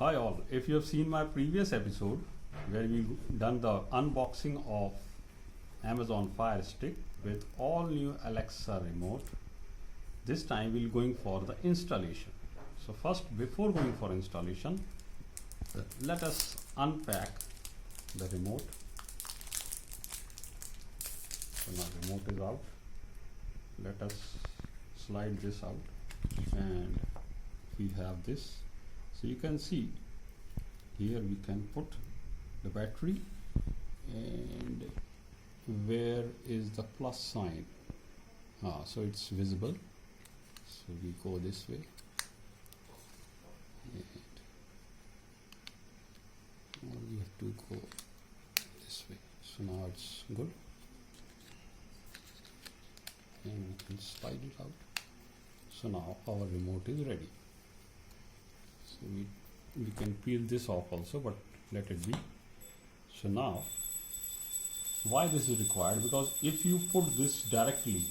Hi all, if you have seen my previous episode where we done the unboxing of Amazon Firestick with all new Alexa remote, this time we'll going for the installation. So first, before going for installation, let us unpack the remote. So now remote is out. Let us slide this out and we have this. So you can see here we can put the battery, and where is the plus sign? So it's visible. So we go this way, and we have to go this way. So now it's good, and we can slide it out. So now our remote is ready. So we can peel this off also, but let it be. So now, why this is required? Because if you put this directly,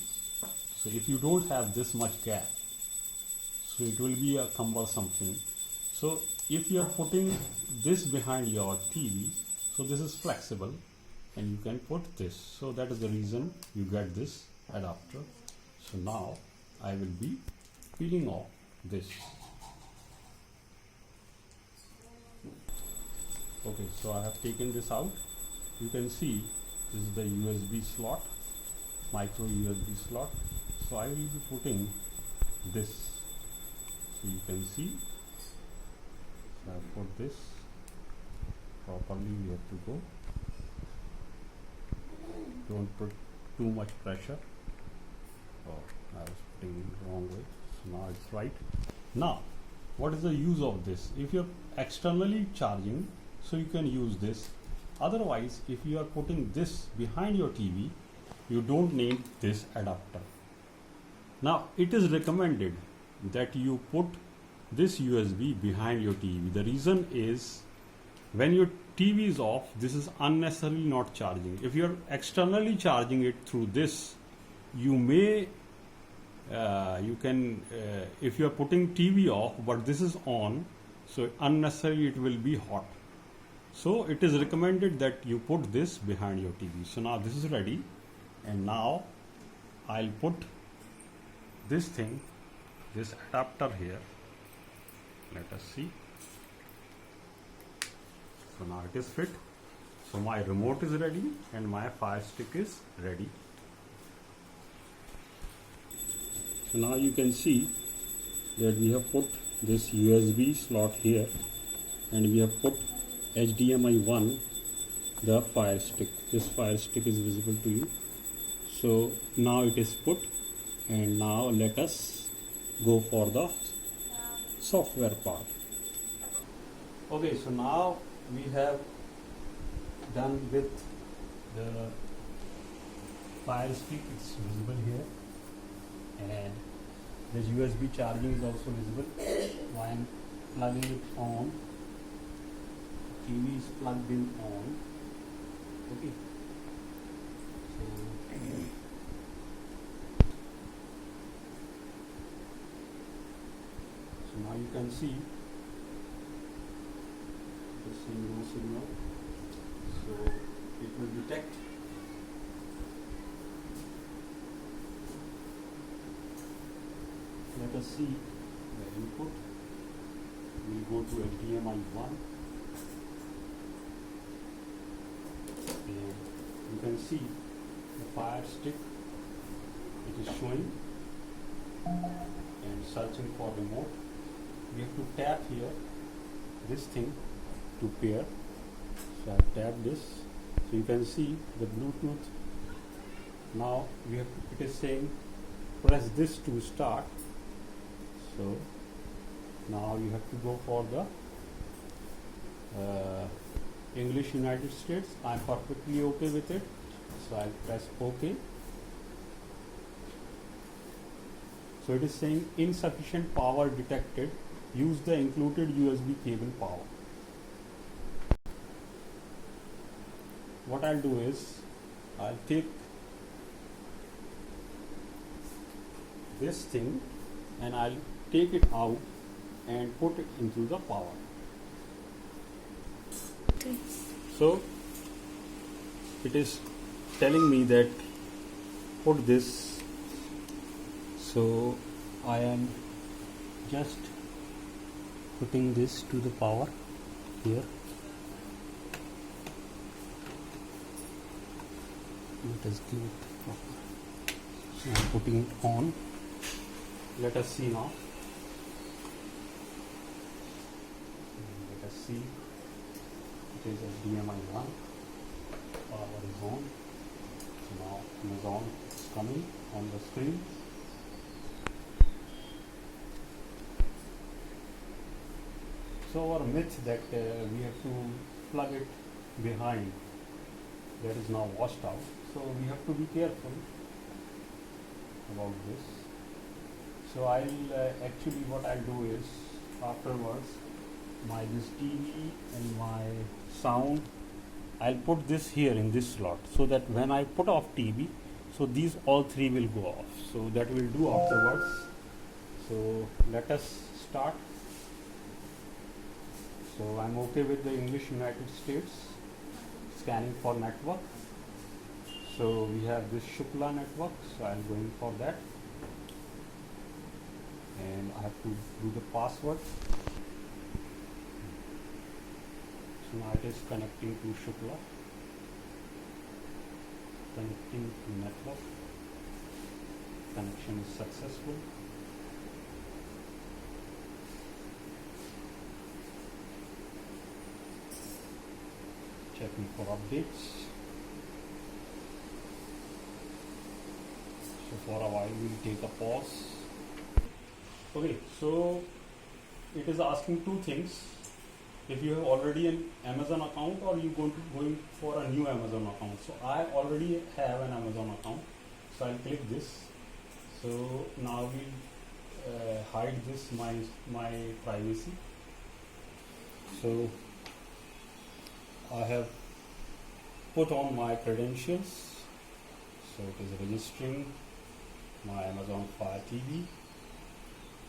so if you don't have this much gap, so it will be a cumbersome thing. So if you are putting this behind your TV, so this is flexible and you can put this. So that is the reason you get this adapter. So now I will be peeling off this. Okay, so I have taken this out. You can see this is the USB slot, micro USB slot. So I will be putting this. So you can see, so I put this properly. We have to go. Don't put too much pressure. Oh, I was putting it the wrong way. So now it's right. Now, what is the use of this? If you're externally charging, so you can use this. Otherwise, if you are putting this behind your TV, you don't need this adapter. Now, it is recommended that you put this USB behind your TV. The reason is, when your TV is off, this is unnecessarily not charging. If you are externally charging it through this, you may if you are putting TV off but this is on, so unnecessarily it will be hot. So it is recommended that you put this behind your TV. So now this is ready, and now I'll put this thing, this adapter here. Let us see. So now it is fit. So my remote is ready and my Firestick is ready. So now you can see that we have put this USB slot here, and we have put HDMI 1, the Firestick. This Firestick is visible to you. So now it is put, and now let us go for the software part. Okay, so now we have done with the Firestick. It's visible here, and this USB charging is also visible. When plugging it on, TV is plugged in on. Okay. So now you can see the no signal. So it will detect. Let us see the input. We will go to HDMI 1. And you can see the Firestick. It is showing and searching for remote. We have to tap here this thing to pair. So I tap this. So you can see the Bluetooth. Now we have to, it is saying press this to start. So now you have to go for the English United States. I'm perfectly okay with it. So I'll press OK. So it is saying insufficient power detected. Use the included USB cable power. What I'll do is, I'll take this thing and I'll take it out and put it into the power. So it is telling me that put this, so I am just putting this to the power here. Let us give it proper. So I am putting it on. Let us see now. Let us see. It is HDMI 1. Power is on. So now Amazon is coming on the screen. So our myth that we have to plug it behind, that is now washed out. So we have to be careful about this. So I'll actually what I'll do is afterwards this TV and my sound, I'll put this here in this slot so that when I put off TV, so these all three will go off. So that we'll do afterwards. So let us start. So I'm okay with the English United States, scanning for network. So we have this Shukla network, so I'm going for that. And I have to do the password. So now it is connecting to Shukla, connecting to network. Connection is successful. Checking for updates. So for a while we'll take a pause. Okay, so it is asking two things. If you have already an Amazon account or you going for a new Amazon account. So I already have an Amazon account. So I'll click this. So now we'll hide this my privacy. So I have put on my credentials. So it is registering my Amazon Fire TV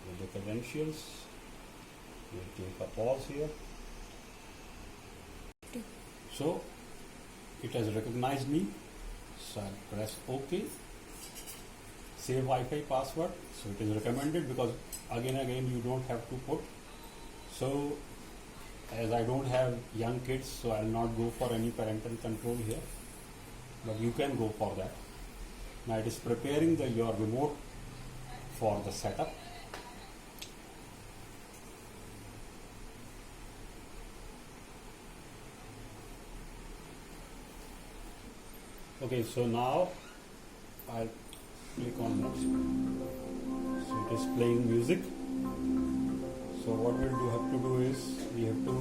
with the credentials. We'll take a pause here. So it has recognized me. So I'll press OK. Save Wi-Fi password. So it is recommended because again you don't have to put. So as I don't have young kids, so I'll not go for any parental control here, but you can go for that. Now it is preparing your remote for the setup. Okay, so now I'll click on next. So it is playing music. So what we'll have to do is we have to,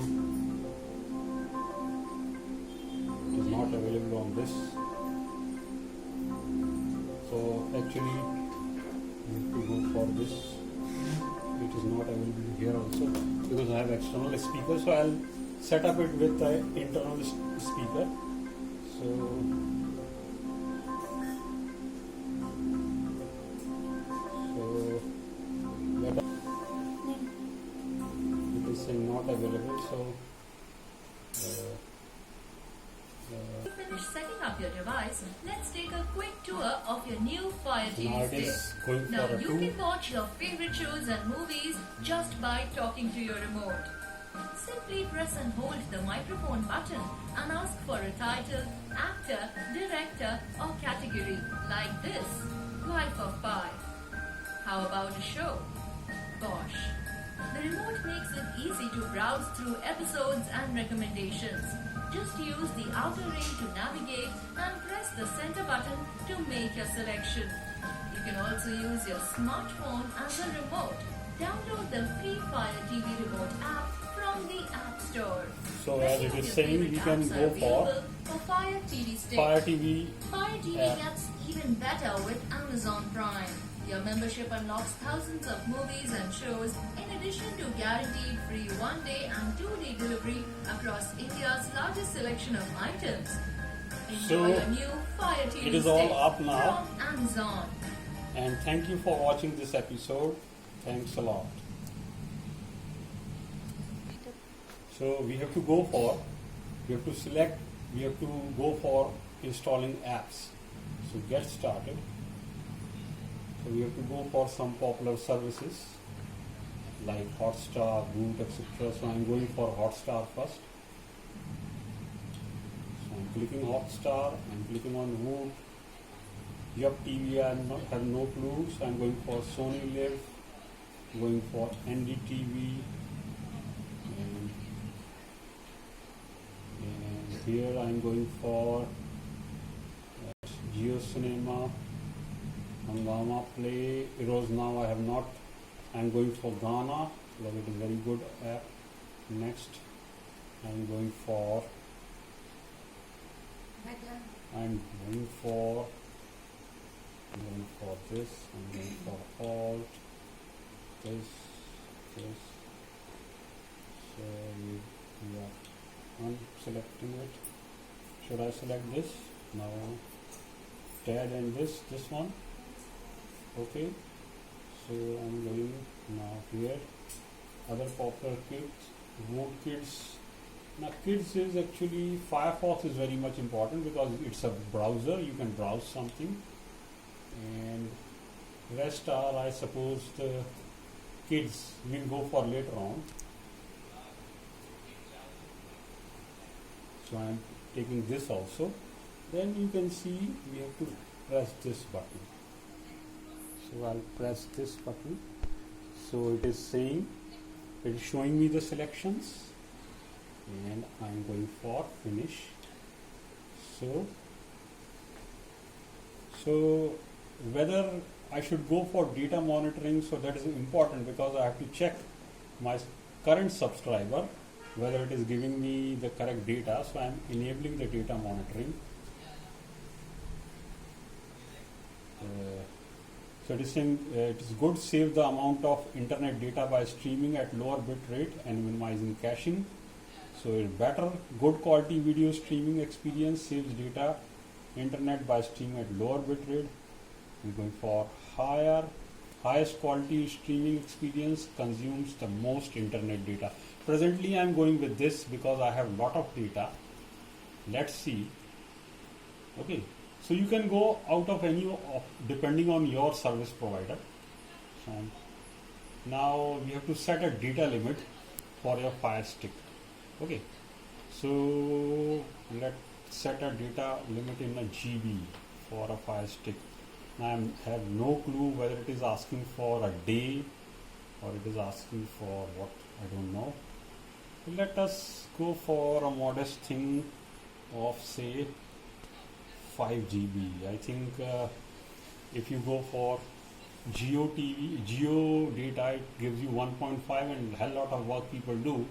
it is not available on this. So actually we have to go for this. It is not available here also because I have external speaker. So I'll set up it with the internal speaker. So not available, so finish setting up your device, let's take a quick tour of your new Fire TV stick. Now you can watch your favorite shows and movies just by talking to your remote. Simply press and hold the microphone button and ask for a title, actor, director or category like this, Life of Pi. How about a show? Gosh. The remote makes it easy to browse through episodes and recommendations. Just use the outer ring to navigate and press the center button to make your selection. You can also use your smartphone as a remote. Download the free Fire TV Remote app from the App Store. So as it is saying, we can go for Fire TV Stick. Fire TV. Fire TV gets even better with Amazon Prime. Your membership unlocks thousands of movies and shows in addition to guaranteed free 1-day and 2-day delivery across India's largest selection of items. Enjoy your new Fire TV it is all up now from Amazon. And thank you for watching this episode. Thanks a lot. So we have to go for we have to select, we have to go for installing apps. So get started. So we have to go for some popular services like Hotstar, Boot, etc. So I'm going for Hotstar first. So I'm clicking Hotstar, I'm clicking on Boot. Yup TV, I have no clue, so I'm going for Sony Live, going for NDTV, and here I'm going for Geo Cinema, Hangama Play, Eros Now I have not. I'm going for Ghana, because it is a very good app. Next, I'm going for this, I'm going for Alt, this. So we are unselecting it. Should I select this? Now TED and this one. Okay. So I'm going now here. Other popular kids, Vote Kids. Now kids is actually, Firefox is very much important because it's a browser, you can browse something, and rest are, I suppose, the kids will go for later on. So I'm taking this also. Then you can see we have to press this button. So I'll press this button. So it is saying, it is showing me the selections, and I'm going for finish. So whether I should go for data monitoring, so that is important because I have to check my current subscriber whether it is giving me the correct data. So I'm enabling the data monitoring. So it is saying it is good, save the amount of internet data by streaming at lower bit rate and minimizing caching. So it's better, good quality video streaming experience saves data internet by streaming at lower bit rate. We're going for highest quality streaming experience consumes the most internet data. Presently I'm going with this because I have a lot of data. Let's see. Okay. So you can go out of any of depending on your service provider. So now we have to set a data limit for your Firestick. Okay. So let's set a data limit in a GB for a Firestick. I have no clue whether it is asking for a day or it is asking for what, I don't know. So let us go for a modest thing of say 5 GB. I think if you go for Geo data, it gives you 1.5 and a hell lot of work people do.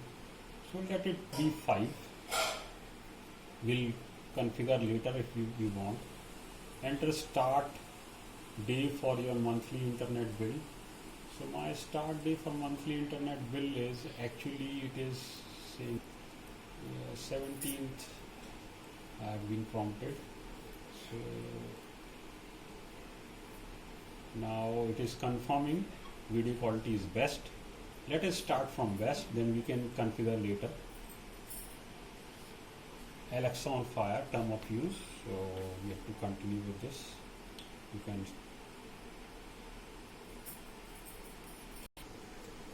So let it be 5. We'll configure later if you want. Enter start day for your monthly internet bill. So my start day for monthly internet bill is actually, it is say 17th. I have been prompted. So now it is confirming video quality is best. Let us start from best, then we can configure later. Alexa on fire, term of use. So we have to continue with this. You can.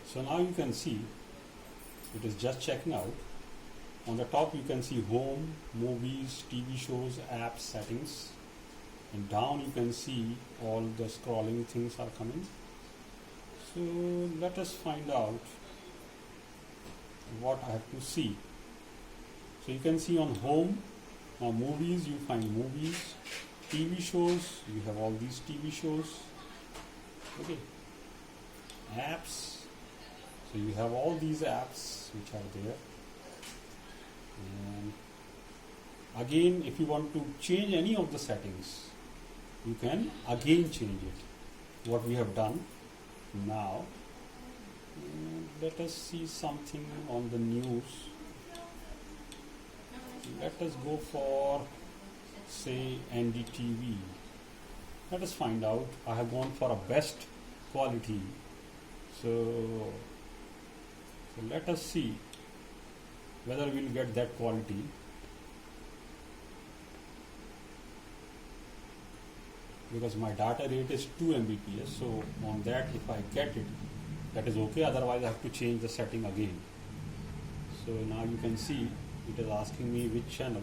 So now you can see it is just checking out. On the top you can see home, movies, TV shows, apps, settings, and down you can see all the scrolling things are coming. So let us find out what I have to see. So you can see on home, movies, you find movies, TV shows, you have all these TV shows. Okay. Apps, so you have all these apps which are there. And again, if you want to change any of the settings, you can again change it. What we have done now. Let us see something on the news. Let us go for say NDTV. Let us find out. I have gone for a best quality. So let us see whether we will get that quality. because my data rate is 2 Mbps. So on that, if I get it, that is okay. Otherwise, I have to change the setting again. So now you can see it is asking me which channel.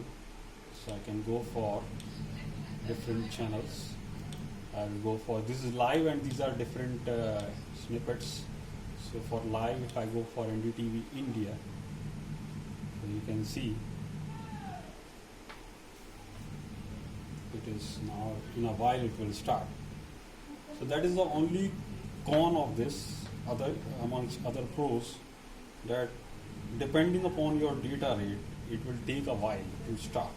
So I can go for different channels. I will go for, this is live and these are different snippets. So for live, if I go for NDTV India, so you can see it is now, in a while it will start. So that is the only con of this, amongst other pros, that depending upon your data rate, it will take a while to start.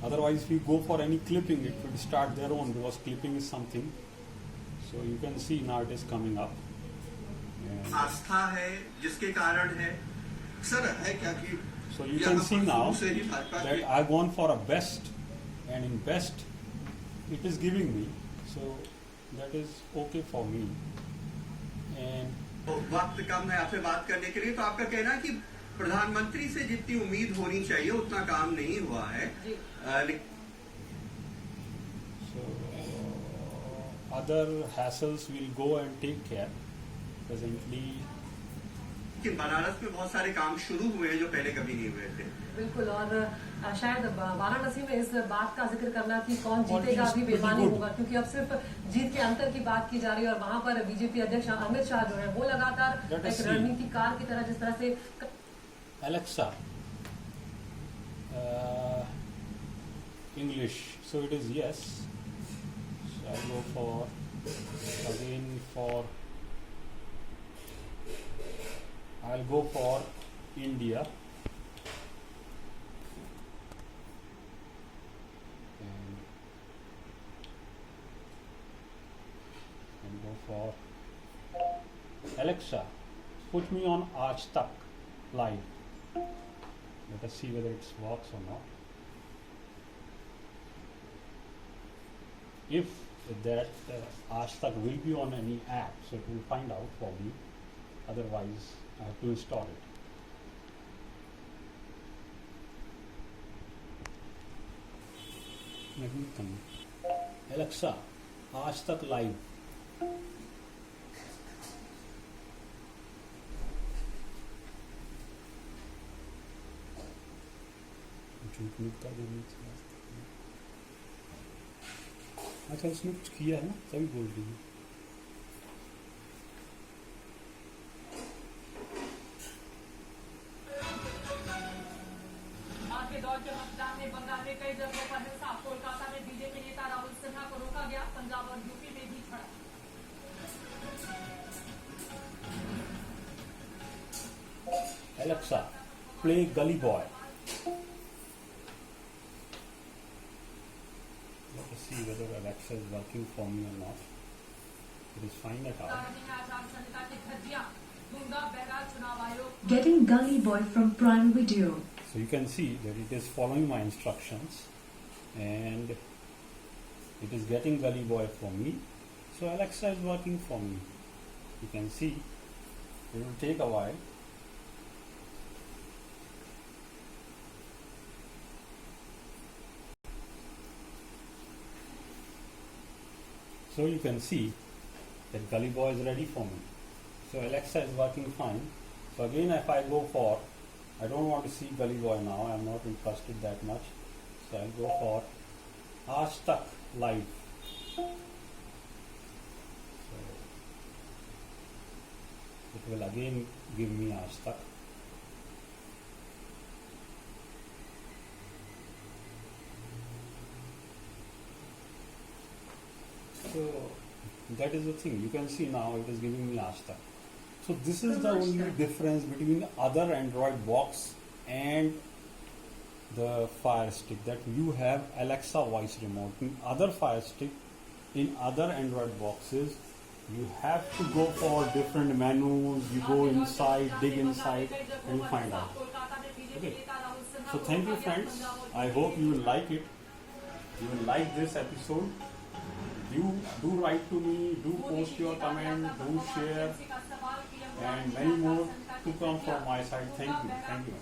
Otherwise, if you go for any clipping, it will start their own, because clipping is something. So you can see now it is coming up. आस्था है जिसके कारण है sir है क्या कि so you can see now that I've gone for a best, and in best it is giving me, so that is okay for me. And वक्त कम है आपसे बात करने के लिए, तो आपका कहना है कि प्रधानमंत्री से जितनी उम्मीद होनी चाहिए उतना काम नहीं हुआ है. So other hassles will go and take care. Presently कि बनारस में बहुत सारे काम शुरू हुए हैं जो पहले कभी नहीं हुए थे. बिल्कुल, और शायद वाराणसी में इस बात का जिक्र करना कि कौन जीतेगा अभी बेमानी होगा, क्योंकि अब सिर्फ जीत के अंतर की बात की जा रही है, और वहां पर बीजेपी अध्यक्ष अमित शाह जो है वो लगातार एक रणनीतिकार की तरह जिस तरह से Alexa English, so it is yes. So I go for again for I'll go for India, and go for Alexa, put me on HDMI live. Let us see whether it works or not. If that HDMI will be on any app, so it will find out for me. Otherwise, I have to install it. Let me come. Alexa, HDMI live. अच्छा, उसने कुछ किया है ना, तभी बोल रही है. दौर के मतदान में बंगाल में कई जगहों पर हिंसा, कोलकाता में बीजेपी नेता राहुल सिन्हा को रोका गया, पंजाब और यूपी में भी खड़ा. Alexa, play Gully Boy. Let us see whether Alexa is working for me or not. It is find it out. Getting Gully Boy from Prime Video. So you can see that it is following my instructions and it is getting Gully Boy for me. So Alexa is working for me. You can see it will take a while. So you can see that Gully Boy is ready for me. So Alexa is working fine. So again, if I go for, I don't want to see Gully Boy now, I am not interested that much. So I'll go for HDMI live. So it will again give me HDMI. So that is the thing. You can see now it is giving me HDMI. So this is the only difference between other Android box and the Firestick, that you have Alexa voice remote. In other Firestick, in other Android boxes, you have to go for different menus, you go inside, dig inside, and you find out. Okay. So thank you friends. I hope you will like it. You will like this episode. Do write to me, do post your comment, do share, and many more to come from my side. Thank you.